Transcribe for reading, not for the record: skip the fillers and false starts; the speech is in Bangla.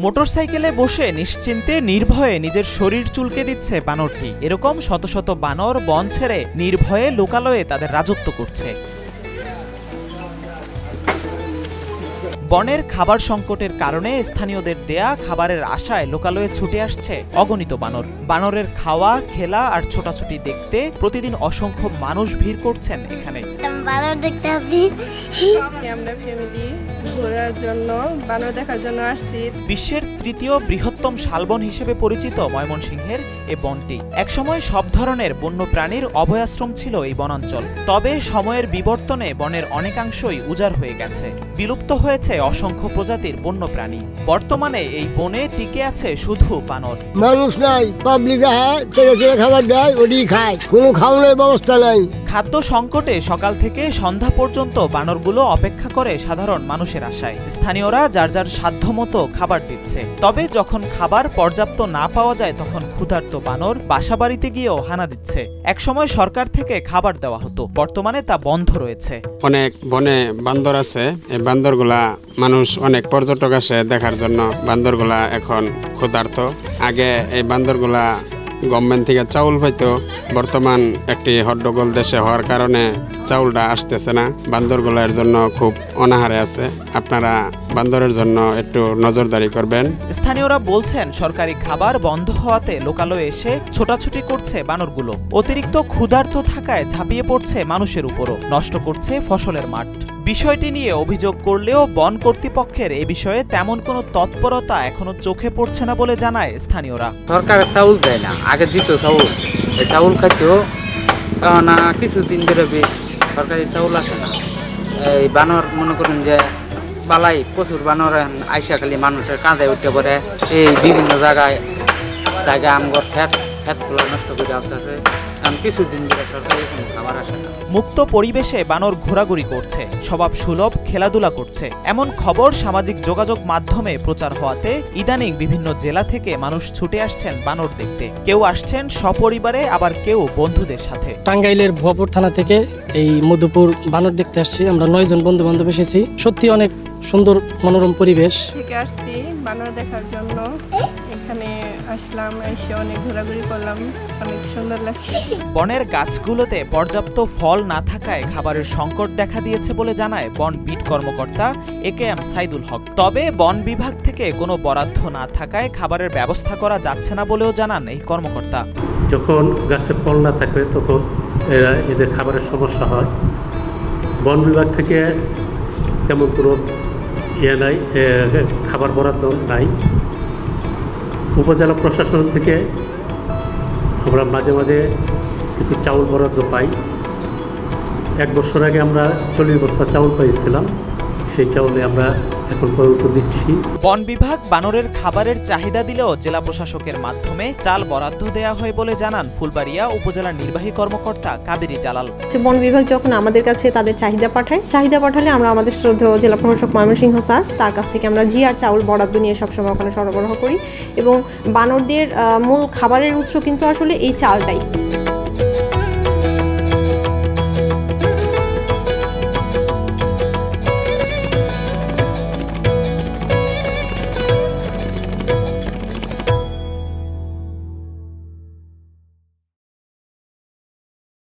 মোটরসাইকেলে বসে নিশ্চিন্তে নির্ভয়ে নিজের শরীর চুলকে দিচ্ছে বানরটি। এরকম শত শত বানর বন ছেড়ে নির্ভয়ে লোকালয়ে তাদের রাজত্ব করছে। বনের খাবার সংকটের কারণে স্থানীয়দের দেয়া খাবারের আশায় লোকালয়ে ছুটে আসছে অগণিত বানর। বানরের খাওয়া, খেলা আর ছোটাছুটি দেখতে প্রতিদিন অসংখ্য মানুষ ভিড় করছেন এখানে। বানর দেখতে আমরা ফ্যামিলি ঘোরার জন্য, বানর দেখার জন্য আসছি। বিশ্বের তৃতীয় বৃহত্তম শালবন হিসেবে পরিচিত ময়মনসিংহের এ বনটি একসময় সব ধরনের বন্যপ্রাণীর অভয়াশ্রম ছিল এই বনাঞ্চল। তবে সময়ের বিবর্তনে বনের অনেকাংশই উজাড় হয়ে গেছে, বিলুপ্ত হয়েছে অসংখ্য প্রজাতির বন্যপ্রাণী। বর্তমানে এই বনে টিকে আছে শুধু বানর। মানুষ নাই, পাবলিক খাবার দেয়, ওটি খায়, কোনো খাওয়ানোর ব্যবস্থা নাই। খাদ্য সংকটে সকাল থেকে সন্ধ্যা পর্যন্ত বানরগুলো অপেক্ষা করে সাধারণ মানুষের আশায়। স্থানীয়রা যার যার সাধ্যমতো খাবার দিচ্ছে। তবে যখন খাবার পর্যাপ্ত না পাওয়া যায় তখন ক্ষুধার্ত বানর বাসাবাড়িতে গিয়েও হানা দিচ্ছে। একসময় সরকার থেকে খাবার দেওয়া হতো, বর্তমানে তা বন্ধ রয়েছে। অনেক বনে বান্দর আছে, এই বান্দরগুলা মানুষ, অনেক পর্যটক আসে দেখার জন্য। বান্দরগুলা এখন ক্ষুধার্ত। আগে এই বান্দরগুলা গভর্নমেন্ট থেকে চাউল পাইতো, বর্তমান একটি হট্টগোল দেশে হওয়ার কারণে চাউলটা আসতেছে না। বান্দরগুলার জন্য খুব অনাহারে আছে। আপনারা বান্দরের জন্য একটু নজরদারি করবেন। স্থানীয়রা বলছেন সরকারি খাবার বন্ধ হওয়াতে লোকালয়ে এসে ছোটাছুটি করছে বানরগুলো। অতিরিক্ত ক্ষুধার্ত থাকায় ঝাঁপিয়ে পড়ছে মানুষের উপরও, নষ্ট করছে ফসলের মাঠ। বিষয়টি নিয়ে অভিযোগ করলেও বন কর্তৃপক্ষের এ বিষয়ে তেমন কোনো তৎপরতা এখনো চোখে পড়ছে না বলে জানায় স্থানীয়রা। সরকার চাউল দেয় না, আগে দিত চাউল, এই চাউল খাইতো না, কিছুদিন ধরে সরকারি চাউল আসে না। এই বানর মনে করেন যে বালাই, প্রচুর বানর আইসা খালি মানুষের কাঁধে উঠতে পড়ে। এই বিভিন্ন জায়গায় আমগর ক্ষেতগুলো নষ্ট করে আসতেছে। কিছুদিন ধরে সরকারি কোনো খাবার আসে না। মুক্ত পরিবেশে বানর ঘোরাঘুরি করছে, স্বভাব সুলভ খেলাধুলা করছে, এমন খবর সামাজিক যোগাযোগ মাধ্যমে প্রচার হওয়াতে ইদানিং বিভিন্ন জেলা থেকে মানুষ ছুটে আসছেন বানর দেখতে। কেউ আসছেন সপরিবারে, আবার কেউ বন্ধুদের সাথে। টাঙ্গাইলের ভুয়াপুর থানা থেকে এই মধুপুর বানর দেখতে আসছি। আমরা 9 জন বন্ধু বান্ধব এসেছি। সত্যি অনেক সুন্দর মনোরম পরিবেশ থেকে আসছি বানর দেখার জন্য। এখানে আসলাম, এসে অনেক ঘোরাঘুরি করলাম, অনেক সুন্দর লাগছে। বনের গাছগুলোতে পর্যাপ্ত ফল না থাকায় খাবারের সংকট দেখা দিয়েছে বলে জানায় বন বিট কর্মকর্তা AKM সাইদুল হক। তবে বন বিভাগ থেকে কোনো বরাদ্দ না থাকায় খাবারের ব্যবস্থা করা যাচ্ছে না বলেও জানান এই কর্মকর্তা। যখন গাছে ফল না থাকে তখন এদের খাবারের সমস্যা হয়। বন বিভাগ থেকে তেমন কোনো নাই, খাবার বরাদ্দ নাই। উপজেলা প্রশাসন থেকে আমরা মাঝে মাঝে কিছু চাউল বরাদ্দ পাই। 1 বছর আগে আমরা 40 বস্তা চাউল পাইছিলাম, সেই চাউলে আমরা এখন পর্যন্ত দিচ্ছি। বন বিভাগ বানরের খাবারের চাহিদা দিলেও জেলা প্রশাসকের মাধ্যমে চাল বরাদ্দ দেয়া হয় বলে জানান ফুলবাড়িয়া উপজেলার নির্বাহী কর্মকর্তা কাবেরী জালাল। বন বিভাগ যখন আমাদের কাছে তাদের চাহিদা পাঠালে আমরা আমাদের শ্রদ্ধেয় জেলা প্রশাসক ময়মনসিংহ স্যার, তার কাছ থেকে আমরা জিআর চাউল বরাদ্দ নিয়ে সবসময় ওখানে সরবরাহ করি। এবং বানরদের মূল খাবারের উৎস কিন্তু আসলে এই চালটাই।